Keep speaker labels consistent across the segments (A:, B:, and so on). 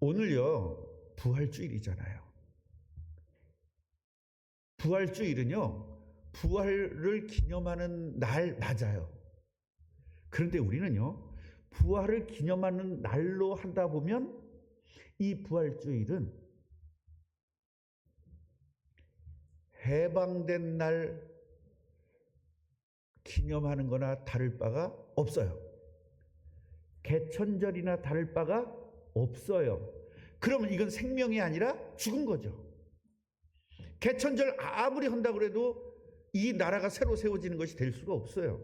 A: 오늘요, 부활주일이잖아요. 부활주일은요, 부활을 기념하는 날 맞아요. 그런데 우리는요, 부활을 기념하는 날로 하다 보면 이 부활주일은 해방된 날 기념하는 거나 다를 바가 없어요. 개천절이나 다를 바가 없어요. 그러면 이건 생명이 아니라 죽은 거죠. 개천절 아무리 한다고 해도 이 나라가 새로 세워지는 것이 될 수가 없어요.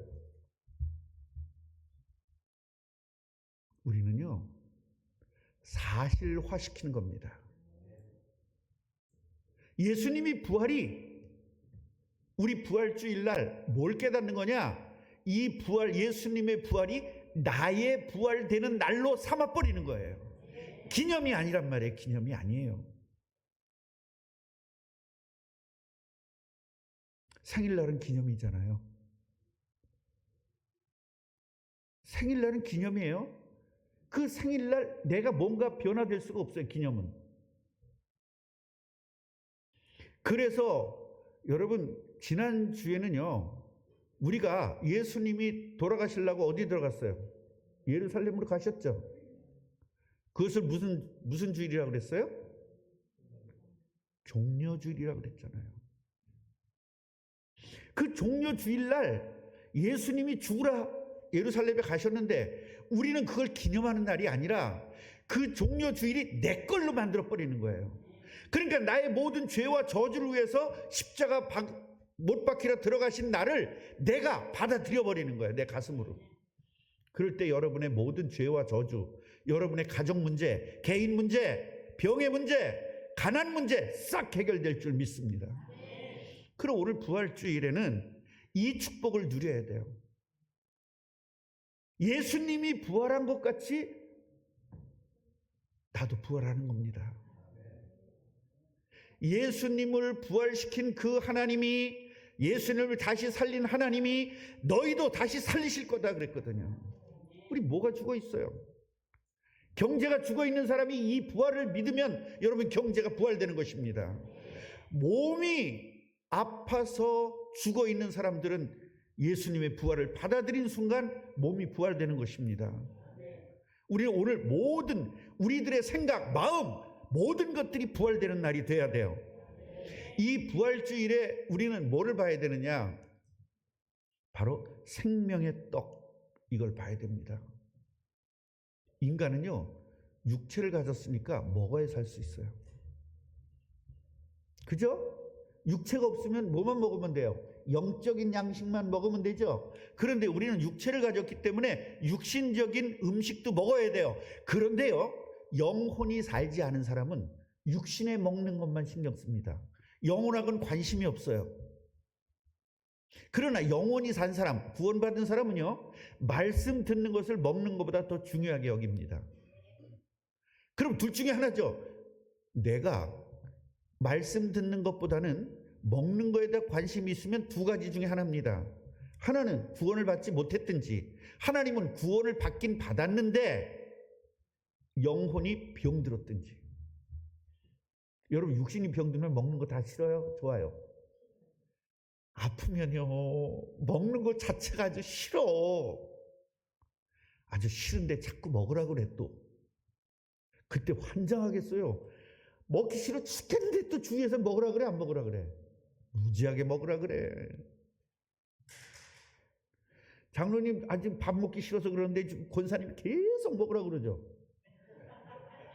A: 우리는요, 사실화시키는 겁니다. 예수님이 부활이, 우리 부활주일날 뭘 깨닫는 거냐? 이 부활, 예수님의 부활이 나의 부활되는 날로 삼아버리는 거예요. 기념이 아니란 말이에요. 기념이 아니에요. 생일날은 기념이잖아요. 생일날은 기념이에요. 그 생일날 내가 뭔가 변화될 수가 없어요. 기념은. 그래서 여러분, 지난주에는요, 우리가 예수님이 돌아가시려고 어디 들어갔어요? 예루살렘으로 가셨죠. 그것을 무슨 주일이라고 그랬어요? 종려주일이라고 그랬잖아요. 그 종려주일날 예수님이 죽으라 예루살렘에 가셨는데 우리는 그걸 기념하는 날이 아니라 그 종려주일이 내 걸로 만들어버리는 거예요. 그러니까 나의 모든 죄와 저주를 위해서 십자가 못 박히러 들어가신 나를 내가 받아들여버리는 거예요. 내 가슴으로. 그럴 때 여러분의 모든 죄와 저주, 여러분의 가정 문제, 개인 문제, 병의 문제, 가난 문제 싹 해결될 줄 믿습니다. 그럼 오늘 부활주일에는 이 축복을 누려야 돼요. 예수님이 부활한 것 같이 나도 부활하는 겁니다. 예수님을 부활시킨 그 하나님이, 예수님을 다시 살린 하나님이 너희도 다시 살리실 거다 그랬거든요. 우리 뭐가 죽어 있어요? 경제가 죽어 있는 사람이 이 부활을 믿으면 여러분 경제가 부활되는 것입니다. 몸이 아파서 죽어 있는 사람들은 예수님의 부활을 받아들인 순간 몸이 부활되는 것입니다. 우리는 오늘 모든 우리들의 생각, 마음, 모든 것들이 부활되는 날이 돼야 돼요. 이 부활주일에 우리는 뭐를 봐야 되느냐? 바로 생명의 떡, 이걸 봐야 됩니다. 인간은요, 육체를 가졌으니까 먹어야 살 수 있어요. 그죠? 육체가 없으면 뭐만 먹으면 돼요? 영적인 양식만 먹으면 되죠. 그런데 우리는 육체를 가졌기 때문에 육신적인 음식도 먹어야 돼요. 그런데요, 영혼이 살지 않은 사람은 육신에 먹는 것만 신경 씁니다. 영혼하고는 관심이 없어요. 그러나 영혼이 산 사람, 구원받은 사람은요, 말씀 듣는 것을 먹는 것보다 더 중요하게 여깁니다. 그럼 둘 중에 하나죠. 내가 말씀 듣는 것보다는 먹는 거에 대해 관심이 있으면 두 가지 중에 하나입니다. 하나는 구원을 받지 못했든지, 하나님은 구원을 받긴 받았는데 영혼이 병들었든지. 여러분, 육신이 병들면 먹는 거 다 싫어요? 좋아요? 아프면요, 먹는 것 자체가 아주 싫어. 아주 싫은데 자꾸 먹으라고 그래. 또 그때 환장하겠어요. 먹기 싫어 죽겠는데 또 주위에서 먹으라 그래, 안 먹으라 그래? 무지하게 먹으라 그래. 장로님 아직 밥 먹기 싫어서 그러는데 권사님 계속 먹으라 그러죠.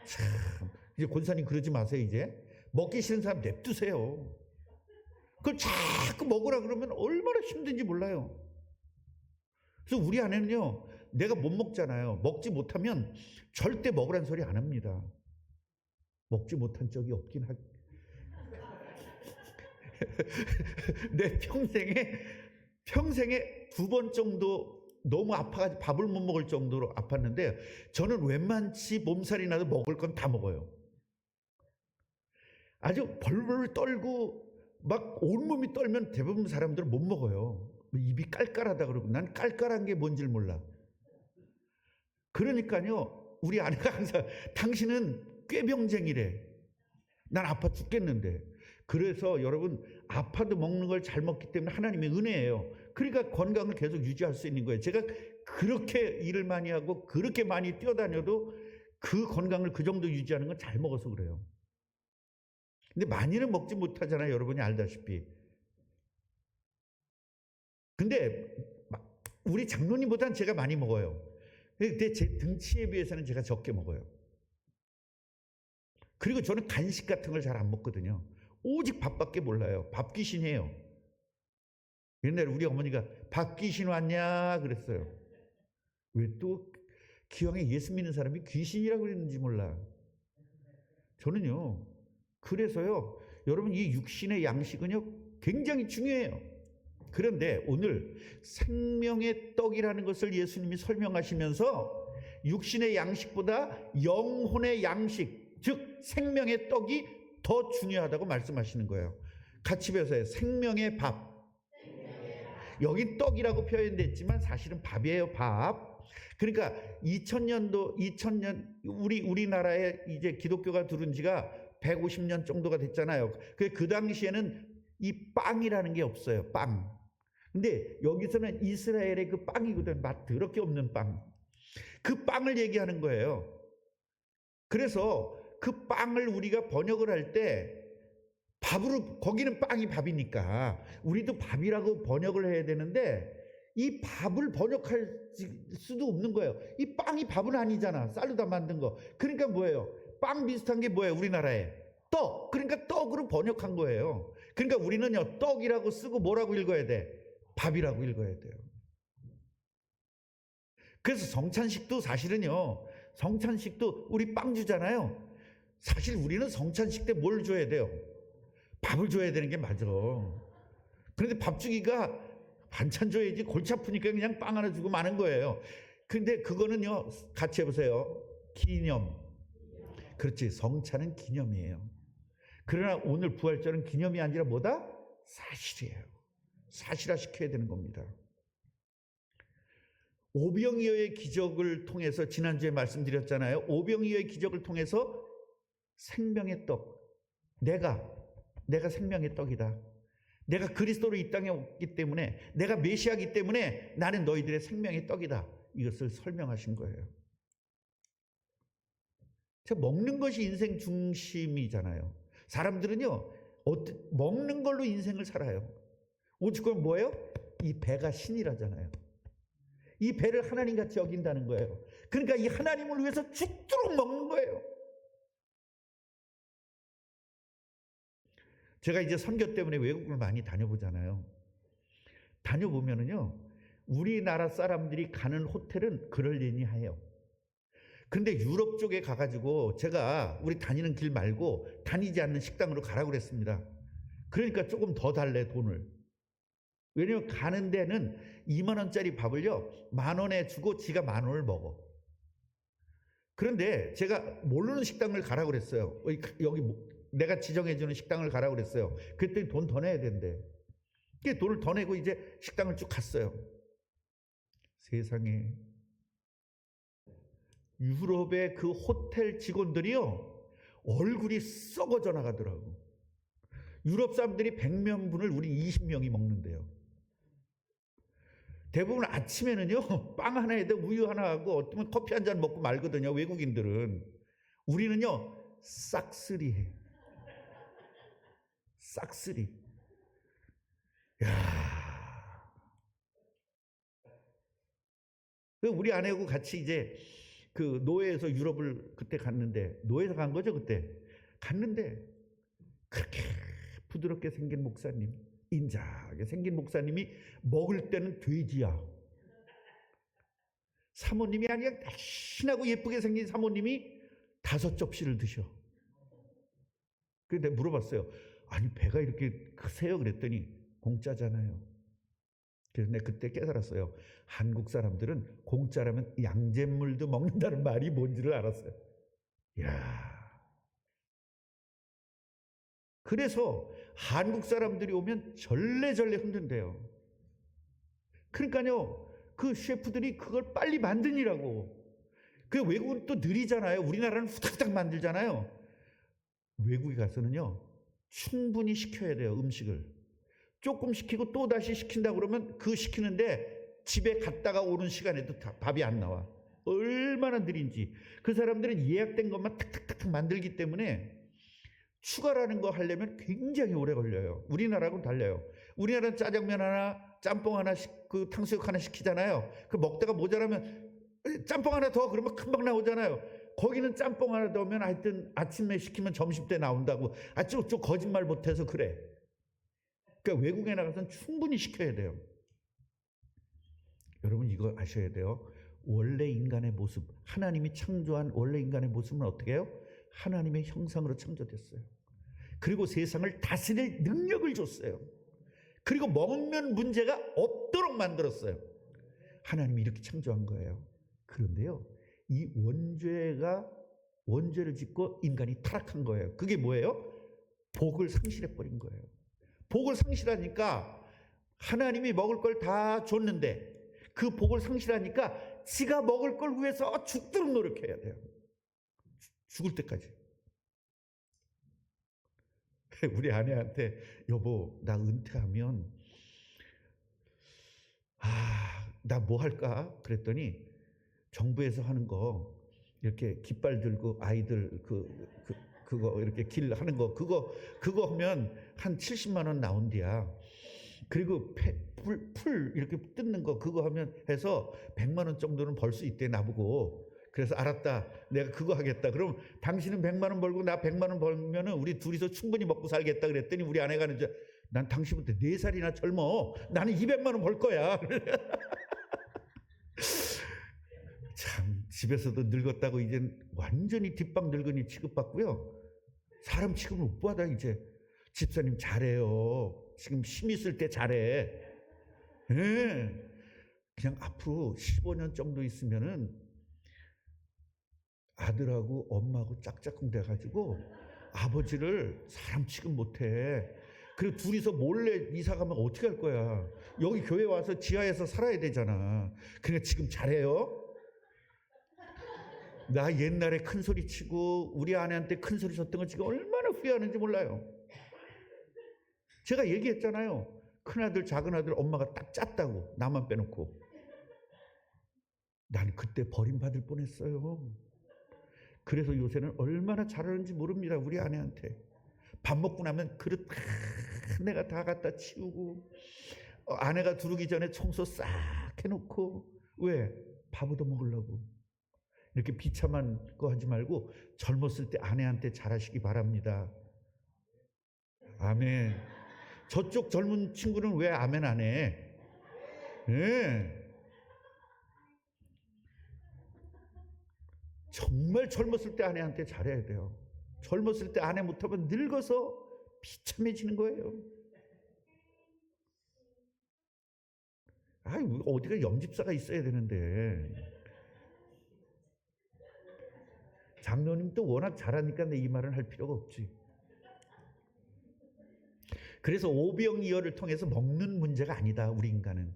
A: 참, 이제 권사님 그러지 마세요. 이제 먹기 싫은 사람 냅두세요. 그걸 자꾸 먹으라 그러면 얼마나 힘든지 몰라요. 그래서 우리 아내는요, 내가 못 먹잖아요. 먹지 못하면 절대 먹으라는 소리 안 합니다. 먹지 못한 적이 없긴 하지. 내 평생에 2번 정도 너무 아파가지고 밥을 못 먹을 정도로 아팠는데, 저는 웬만치 몸살이 나도 먹을 건 다 먹어요. 아주 벌벌 떨고 막 온몸이 떨면 대부분 사람들은 못 먹어요. 입이 깔깔하다 그러고, 난 깔깔한 게 뭔지를 몰라. 그러니까요, 우리 아내가 항상 당신은 꾀병쟁이래. 난 아파 죽겠는데. 그래서 여러분, 아파도 먹는 걸 잘 먹기 때문에 하나님의 은혜예요. 그러니까 건강을 계속 유지할 수 있는 거예요. 제가 그렇게 일을 많이 하고 그렇게 많이 뛰어다녀도 그 건강을 그 정도 유지하는 건 잘 먹어서 그래요. 근데 많이는 먹지 못하잖아요. 여러분이 알다시피. 근데 우리 장로님보다는 제가 많이 먹어요. 근데 제 등치에 비해서는 제가 적게 먹어요. 그리고 저는 간식 같은 걸 잘 안 먹거든요. 오직 밥밖에 몰라요. 밥 귀신이에요. 옛날에 우리 어머니가 밥 귀신 왔냐 그랬어요. 왜 또 기왕에 예수 믿는 사람이 귀신이라고 그랬는지 몰라. 저는요, 그래서요, 여러분, 이 육신의 양식은요 굉장히 중요해요. 그런데 오늘 생명의 떡이라는 것을 예수님이 설명하시면서 육신의 양식보다 영혼의 양식, 즉 생명의 떡이 더 중요하다고 말씀하시는 거예요. 같이 배우세요. 생명의 밥. 여기 떡이라고 표현됐지만 사실은 밥이에요. 밥. 그러니까 2000년 우리나라에 이제 기독교가 들어온 지가 150년 정도가 됐잖아요. 그 당시에는 이 빵이라는 게 없어요. 빵. 근데 여기서는 이스라엘의 그 빵이거든. 맛 더럽게 없는 빵. 그 빵을 얘기하는 거예요. 그래서 그 빵을 우리가 번역을 할 때 밥으로, 거기는 빵이 밥이니까 우리도 밥이라고 번역을 해야 되는데 이 밥을 번역할 수도 없는 거예요. 이 빵이 밥은 아니잖아. 쌀로다 만든 거. 그러니까 뭐예요? 빵 비슷한 게 뭐예요? 우리나라에 떡. 그러니까 떡으로 번역한 거예요. 그러니까 우리는요, 떡이라고 쓰고 뭐라고 읽어야 돼? 밥이라고 읽어야 돼요. 그래서 성찬식도 사실은요, 성찬식도 우리 빵 주잖아요. 사실 우리는 성찬식 때 뭘 줘야 돼요? 밥을 줘야 되는 게 맞아. 그런데 밥 주기가 반찬 줘야지 골치 아프니까 그냥 빵 하나 주고 마는 거예요. 근데 그거는요, 같이 해보세요. 기념. 그렇지, 성찬은 기념이에요. 그러나 오늘 부활절은 기념이 아니라 뭐다? 사실이에요. 사실화 시켜야 되는 겁니다. 오병이어의 기적을 통해서, 지난주에 말씀드렸잖아요. 오병이어의 기적을 통해서 생명의 떡, 내가 생명의 떡이다. 내가 그리스도로 이 땅에 왔기 때문에, 내가 메시아이기 때문에 나는 너희들의 생명의 떡이다. 이것을 설명하신 거예요. 먹는 것이 인생 중심이잖아요. 사람들은요, 먹는 걸로 인생을 살아요. 오직 그건 뭐예요? 이 배가 신이라잖아요. 이 배를 하나님같이 여긴다는 거예요. 그러니까 이 하나님을 위해서 죽도록 먹는 거예요. 제가 이제 선교 때문에 외국을 많이 다녀보잖아요. 다녀보면은요, 우리나라 사람들이 가는 호텔은 그럴리니 해요. 근데 유럽 쪽에 가가지고 제가 우리 다니는 길 말고 다니지 않는 식당으로 가라고 그랬습니다. 그러니까 조금 더 달래, 돈을. 왜냐면 가는 데는 2만 원짜리 밥을요 10,000원에 주고 지가 10,000원을 먹어. 그런데 제가 모르는 식당을 가라고 그랬어요. 여기 내가 지정해주는 식당을 가라고 그랬어요. 그랬더니 돈 더 내야 된대. 돈을 더 내고 이제 식당을 쭉 갔어요. 세상에, 유럽의 그 호텔 직원들이요 얼굴이 썩어져 나가더라고. 유럽 사람들이 100명분을 우리 20명이 먹는데요. 대부분 아침에는요 빵 하나에다 우유 하나 하고 어쩌면 커피 한 잔 먹고 말거든요. 외국인들은. 우리는요 싹쓸이해. 싹쓸이. 야, 우리 아내하고 같이 이제 그 노예에서 유럽을 그때 갔는데, 노예에서 간 거죠 그때. 갔는데 그렇게 부드럽게 생긴 목사님, 인자하게 생긴 목사님이 먹을 때는 돼지야. 사모님이 아니라 날씬하고 예쁘게 생긴 사모님이 5접시를 드셔. 그런데 물어봤어요. 아니 배가 이렇게 크세요? 그랬더니 공짜잖아요. 그래서 내가 그때 깨달았어요. 한국 사람들은 공짜라면 양잿물도 먹는다는 말이 뭔지를 알았어요. 이야. 그래서 한국 사람들이 오면 절레절레 흔든대요. 그러니까요, 그 셰프들이 그걸 빨리 만드니라고. 그 외국은 또 느리잖아요. 우리나라는 후딱후딱 만들잖아요. 외국에 가서는요, 충분히 식혀야 돼요. 음식을 조금 식히고 또 다시 식힌다 그러면 그 식히는데 집에 갔다가 오는 시간에도 밥이 안 나와. 얼마나 느린지. 그 사람들은 예약된 것만 탁탁탁 만들기 때문에 추가라는 거 하려면 굉장히 오래 걸려요. 우리나라하고는 달라요. 우리나라는 짜장면 하나, 짬뽕 하나, 그 탕수육 하나 시키잖아요. 그 먹다가 모자라면 짬뽕 하나 더 그러면 금방 나오잖아요. 거기는 짬뽕 하나 더면 하여튼 아침에 시키면 점심 때 나온다고. 쭉 거짓말 못해서 그래. 그러니까 외국에 나가서는 충분히 시켜야 돼요. 여러분 이거 아셔야 돼요. 원래 인간의 모습, 하나님이 창조한 원래 인간의 모습은 어떻게 해요? 하나님의 형상으로 창조됐어요. 그리고 세상을 다스릴 능력을 줬어요. 그리고 먹는 문제가 없도록 만들었어요. 하나님이 이렇게 창조한 거예요. 그런데요, 이 원죄를 짓고 인간이 타락한 거예요. 그게 뭐예요? 복을 상실해버린 거예요. 복을 상실하니까 하나님이 먹을 걸 다 줬는데 그 복을 상실하니까 지가 먹을 걸 위해서 죽도록 노력해야 돼요. 죽을 때까지. 우리 아내한테 여보 나 은퇴하면 나 뭐 할까? 그랬더니 정부에서 하는 거 이렇게 깃발 들고 아이들 그거 이렇게 길 하는 거 그거 하면 한 70만 원 나온대야. 그리고 풀 이렇게 뜯는 거 그거 하면 해서 100만 원 정도는 벌 수 있대 나보고. 그래서 알았다. 내가 그거 하겠다. 그럼 당신은 100만 원 벌고 나 100만 원 벌면은 우리 둘이서 충분히 먹고 살겠다 그랬더니 우리 아내가 이제 난 당신보다 4살이나 젊어. 나는 200만 원 벌 거야. 참 집에서도 늙었다고 이젠 완전히 뒷방 늙은이 취급받고요. 사람 취급을 못 받아 이제. 집사님 잘해요. 지금 힘 있을 때 잘해. 네. 그냥 앞으로 15년 정도 있으면은 아들하고 엄마하고 짝짝꿍 돼가지고 아버지를 사람 취급 못해. 그리고 둘이서 몰래 이사 가면 어떻게 할 거야? 여기 교회 와서 지하에서 살아야 되잖아. 그러니까 지금 잘해요. 나 옛날에 큰 소리 치고 우리 아내한테 큰 소리 쳤던 거 지금 얼마나 후회하는지 몰라요. 제가 얘기했잖아요. 큰아들 작은아들 엄마가 딱 짰다고. 나만 빼놓고. 난 그때 버림받을 뻔했어요. 그래서 요새는 얼마나 잘하는지 모릅니다. 우리 아내한테. 밥 먹고 나면 그릇 내가 다 갖다 치우고 아내가 두르기 전에 청소 싹 해놓고. 왜? 밥 얻어 먹으려고. 이렇게 비참한 거 하지 말고 젊었을 때 아내한테 잘하시기 바랍니다. 아멘. 저쪽 젊은 친구는 왜 아멘 안 해? 네. 정말 젊었을 때 아내한테 잘해야 돼요. 젊었을 때 아내 못하면 늙어서 비참해지는 거예요. 어디가 염집사가 있어야 되는데. 장로님도 워낙 잘하니까 내 이 말은 할 필요가 없지. 그래서 오병이어를 통해서 먹는 문제가 아니다. 우리 인간은.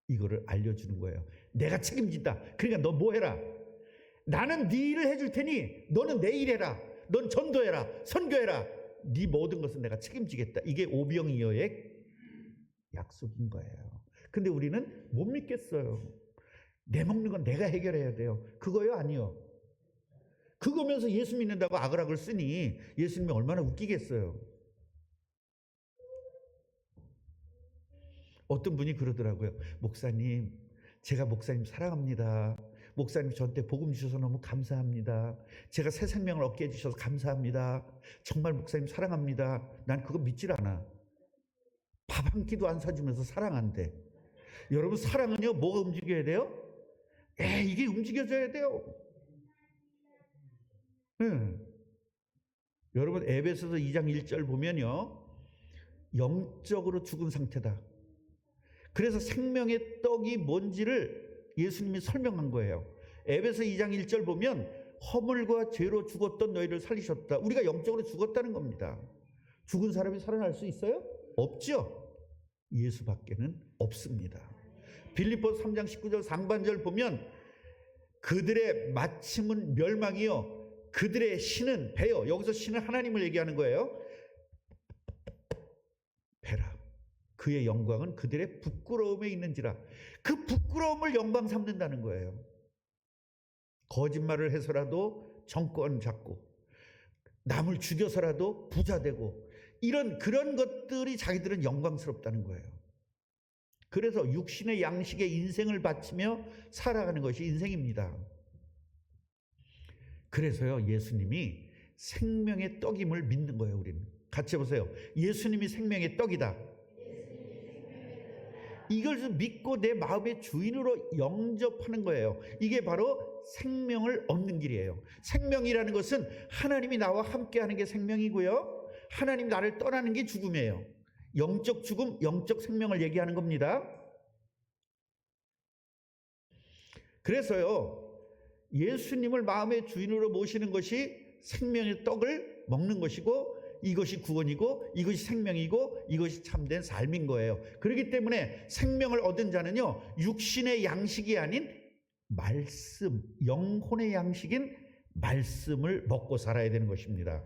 A: 이거를 알려주는 거예요. 내가 책임진다. 그러니까 너 뭐 해라. 나는 네 일을 해줄 테니 너는 내 일 해라. 넌 전도해라. 선교해라. 네 모든 것은 내가 책임지겠다. 이게 오병이어의 약속인 거예요. 근데 우리는 못 믿겠어요. 내 먹는 건 내가 해결해야 돼요. 그거요? 아니요. 그거면서 예수 믿는다고 악을 쓰니 예수님이 얼마나 웃기겠어요. 어떤 분이 그러더라고요. 목사님, 제가 목사님 사랑합니다. 목사님 저한테 복음 주셔서 너무 감사합니다. 제가 새 생명을 얻게 해주셔서 감사합니다. 정말 목사님 사랑합니다. 난 그거 믿질 않아. 밥 한 끼도 안 사주면서 사랑한대. 여러분 사랑은요 뭐가 움직여야 돼요? 이게 움직여져야 돼요. 여러분 에베소서 2장 1절 보면요 영적으로 죽은 상태다. 그래서 생명의 떡이 뭔지를 예수님이 설명한 거예요. 에베소 2장 1절 보면 허물과 죄로 죽었던 너희를 살리셨다. 우리가 영적으로 죽었다는 겁니다. 죽은 사람이 살아날 수 있어요? 없죠. 예수밖에는 없습니다. 빌립보서 3장 19절 상반절 보면 그들의 마침은 멸망이요 그들의 신은 배요. 여기서 신은 하나님을 얘기하는 거예요. 배라. 그의 영광은 그들의 부끄러움에 있는지라. 그 부끄러움을 영광 삼는다는 거예요. 거짓말을 해서라도 정권 잡고 남을 죽여서라도 부자 되고 그런 것들이 자기들은 영광스럽다는 거예요. 그래서 육신의 양식에 인생을 바치며 살아가는 것이 인생입니다. 그래서요, 예수님이 생명의 떡임을 믿는 거예요. 우리는 같이 해보세요. 예수님이 생명의 떡이다. 이걸 믿고 내 마음의 주인으로 영접하는 거예요. 이게 바로 생명을 얻는 길이에요. 생명이라는 것은 하나님이 나와 함께하는 게 생명이고요, 하나님 나를 떠나는 게 죽음이에요. 영적 죽음, 영적 생명을 얘기하는 겁니다. 그래서요, 예수님을 마음의 주인으로 모시는 것이 생명의 떡을 먹는 것이고, 이것이 구원이고, 이것이 생명이고, 이것이 참된 삶인 거예요. 그렇기 때문에 생명을 얻은 자는요, 육신의 양식이 아닌 말씀, 영혼의 양식인 말씀을 먹고 살아야 되는 것입니다.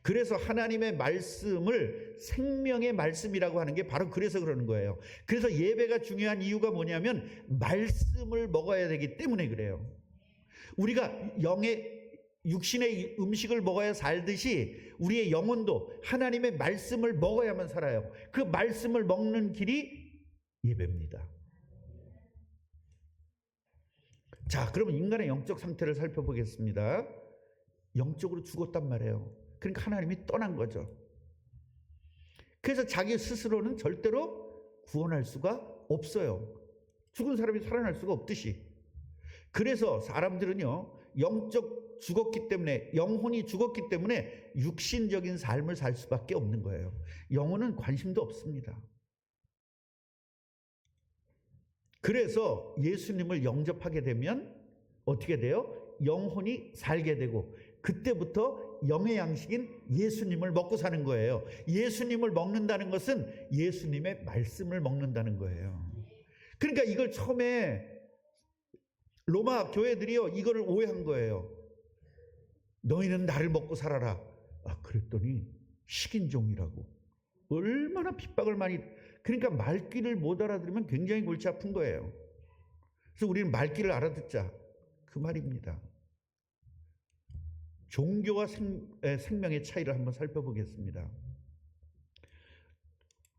A: 그래서 하나님의 말씀을 생명의 말씀이라고 하는 게 바로 그래서 그러는 거예요. 그래서 예배가 중요한 이유가 뭐냐면 말씀을 먹어야 되기 때문에 그래요. 우리가 육신의 음식을 먹어야 살듯이 우리의 영혼도 하나님의 말씀을 먹어야만 살아요. 그 말씀을 먹는 길이 예배입니다. 자, 그러면 인간의 영적 상태를 살펴보겠습니다. 영적으로 죽었단 말이에요. 그러니까 하나님이 떠난 거죠. 그래서 자기 스스로는 절대로 구원할 수가 없어요. 죽은 사람이 살아날 수가 없듯이. 그래서 사람들은요, 영적 죽었기 때문에, 영혼이 죽었기 때문에 육신적인 삶을 살 수밖에 없는 거예요. 영혼은 관심도 없습니다. 그래서 예수님을 영접하게 되면 어떻게 돼요? 영혼이 살게 되고, 그때부터 영의 양식인 예수님을 먹고 사는 거예요. 예수님을 먹는다는 것은 예수님의 말씀을 먹는다는 거예요. 그러니까 이걸 처음에 로마 교회들이요, 이거를 오해한 거예요. 너희는 나를 먹고 살아라. 그랬더니 식인종이라고. 얼마나 핍박을 많이. 그러니까 말귀를 못 알아들으면 굉장히 골치 아픈 거예요. 그래서 우리는 말귀를 알아듣자, 그 말입니다. 종교와 생명의 차이를 한번 살펴보겠습니다.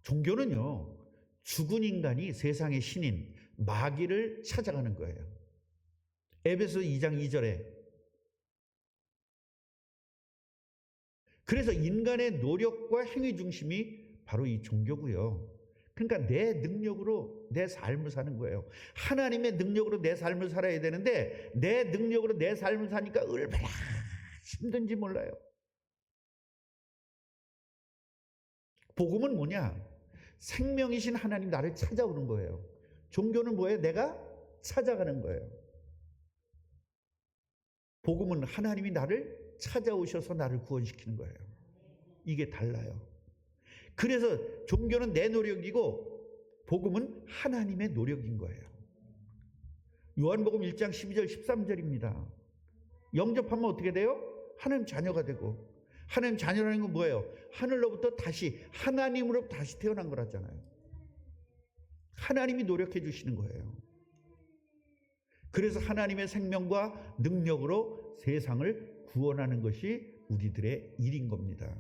A: 종교는요, 죽은 인간이 세상의 신인 마귀를 찾아가는 거예요. 에베소 2장 2절에. 그래서 인간의 노력과 행위 중심이 바로 이 종교고요. 그러니까 내 능력으로 내 삶을 사는 거예요. 하나님의 능력으로 내 삶을 살아야 되는데 내 능력으로 내 삶을 사니까 얼마나 힘든지 몰라요. 복음은 뭐냐? 생명이신 하나님 나를 찾아오는 거예요. 종교는 뭐예요? 내가 찾아가는 거예요. 복음은 하나님이 나를 찾아오셔서 나를 구원시키는 거예요. 이게 달라요. 그래서 종교는 내 노력이고 복음은 하나님의 노력인 거예요. 요한복음 1장 12절 13절입니다. 영접하면 어떻게 돼요? 하나님 자녀가 되고, 하나님 자녀라는 건 뭐예요? 하늘로부터 다시, 하나님으로 다시 태어난 거라잖아요. 하나님이 노력해 주시는 거예요. 그래서 하나님의 생명과 능력으로 세상을 구원하는 것이 우리들의 일인 겁니다.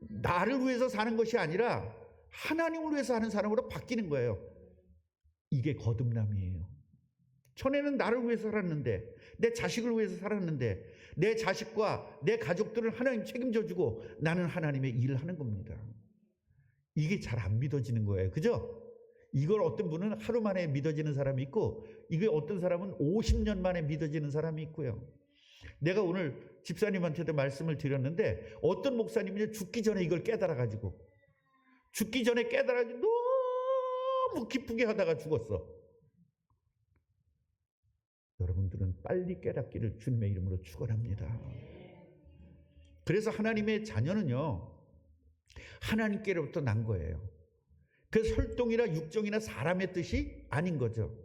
A: 나를 위해서 사는 것이 아니라 하나님을 위해서 하는 사람으로 바뀌는 거예요. 이게 거듭남이에요. 전에는 나를 위해서 살았는데, 내 자식을 위해서 살았는데, 내 자식과 내 가족들을 하나님 책임져 주고 나는 하나님의 일을 하는 겁니다. 이게 잘 안 믿어지는 거예요. 그죠? 이걸 어떤 분은 하루 만에 믿어지는 사람이 있고, 이게 어떤 사람은 50년 만에 믿어지는 사람이 있고요. 내가 오늘 집사님한테도 말씀을 드렸는데, 어떤 목사님이 죽기 전에 이걸 깨달아가지고, 죽기 전에 깨달아가지고 너무 기쁘게 하다가 죽었어. 여러분들은 빨리 깨닫기를 주님의 이름으로 축원합니다. 그래서 하나님의 자녀는요, 하나님께로부터 난 거예요. 그 혈통이나 육종이나 사람의 뜻이 아닌 거죠.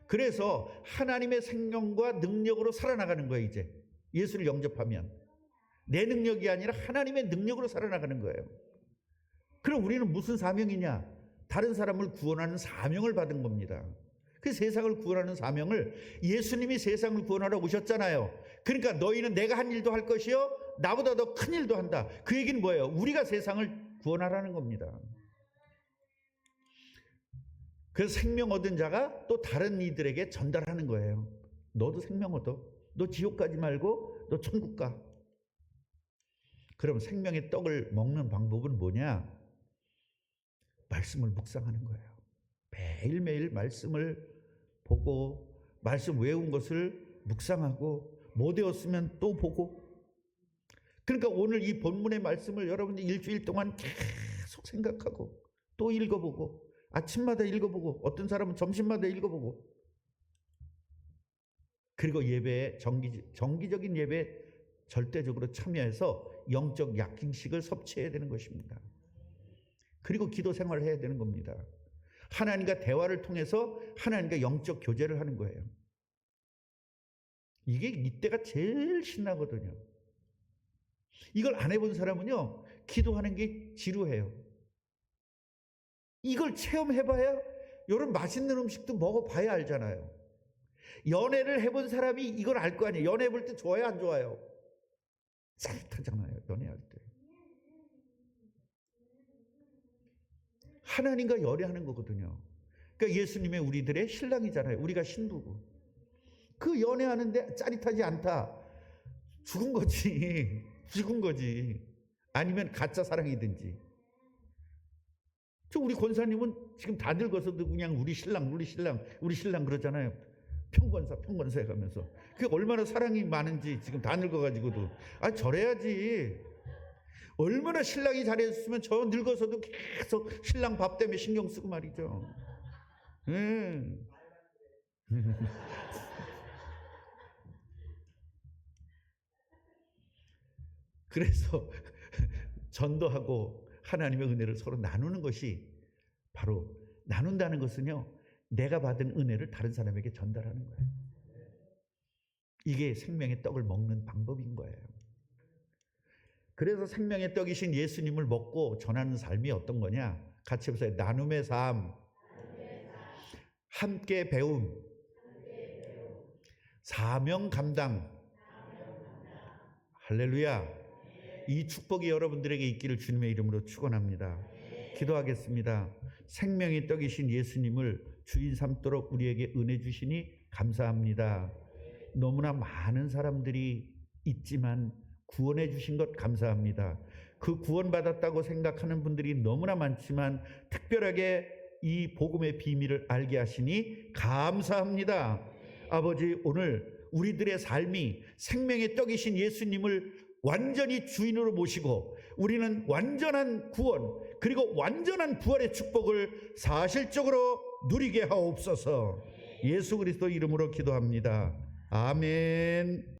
A: 그래서 하나님의 생명과 능력으로 살아나가는 거예요. 이제 예수를 영접하면 내 능력이 아니라 하나님의 능력으로 살아나가는 거예요. 그럼 우리는 무슨 사명이냐? 다른 사람을 구원하는 사명을 받은 겁니다. 그 세상을 구원하는 사명을 예수님이 세상을 구원하러 오셨잖아요. 그러니까 너희는 내가 한 일도 할 것이요 나보다 더 큰 일도 한다. 그 얘기는 뭐예요? 우리가 세상을 구원하라는 겁니다. 그래서 생명 얻은 자가 또 다른 이들에게 전달하는 거예요. 너도 생명 얻어. 너 지옥 가지 말고 너 천국 가. 그럼 생명의 떡을 먹는 방법은 뭐냐? 말씀을 묵상하는 거예요. 매일매일 말씀을 보고 말씀 외운 것을 묵상하고 못 외웠으면 또 보고. 그러니까 오늘 이 본문의 말씀을 여러분이 일주일 동안 계속 생각하고 또 읽어보고 아침마다 읽어보고 어떤 사람은 점심마다 읽어보고 그리고 예배에 정기적인 예배에 절대적으로 참여해서 영적 약식을 섭취해야 되는 것입니다. 그리고 기도 생활을 해야 되는 겁니다. 하나님과 대화를 통해서 하나님과 영적 교제를 하는 거예요. 이게 이때가 제일 신나거든요. 이걸 안 해본 사람은요, 기도하는 게 지루해요. 이걸 체험해봐야 이런 맛있는 음식도 먹어봐야 알잖아요. 연애를 해본 사람이 이걸 알 거 아니에요. 연애 볼 때 좋아요, 안 좋아요? 짜릿하잖아요, 연애할 때. 하나님과 연애하는 거거든요. 그러니까 예수님의 우리들의 신랑이잖아요. 우리가 신부고. 그 연애하는데 짜릿하지 않다. 죽은 거지. 죽은 거지. 아니면 가짜 사랑이든지. 우리 권사님은 지금 다 늙어서도 그냥 우리 신랑 그러잖아요. 평권사 해가면서. 그게 얼마나 사랑이 많은지 지금 다 늙어가지고도. 저래야지. 얼마나 신랑이 잘했으면 저 늙어서도 계속 신랑 밥 때문에 신경 쓰고 말이죠. 그래서 전도하고 하나님의 은혜를 서로 나누는 것이 바로 나눈다는 것은요. 내가 받은 은혜를 다른 사람에게 전달하는 거예요. 이게 생명의 떡을 먹는 방법인 거예요. 그래서 생명의 떡이신 예수님을 먹고 전하는 삶이 어떤 거냐? 같이 해보세요. 나눔의 삶, 함께 배움, 사명 감당. 할렐루야. 이 축복이 여러분들에게 있기를 주님의 이름으로 축원합니다. 기도하겠습니다. 생명의 떡이신 예수님을 주인 삼도록 우리에게 은혜 주시니 감사합니다. 너무나 많은 사람들이 있지만 구원해 주신 것 감사합니다. 그 구원받았다고 생각하는 분들이 너무나 많지만 특별하게 이 복음의 비밀을 알게 하시니 감사합니다. 아버지, 오늘 우리들의 삶이 생명의 떡이신 예수님을 완전히 주인으로 모시고 우리는 완전한 구원 그리고 완전한 부활의 축복을 사실적으로 누리게 하옵소서. 예수 그리스도 이름으로 기도합니다. 아멘.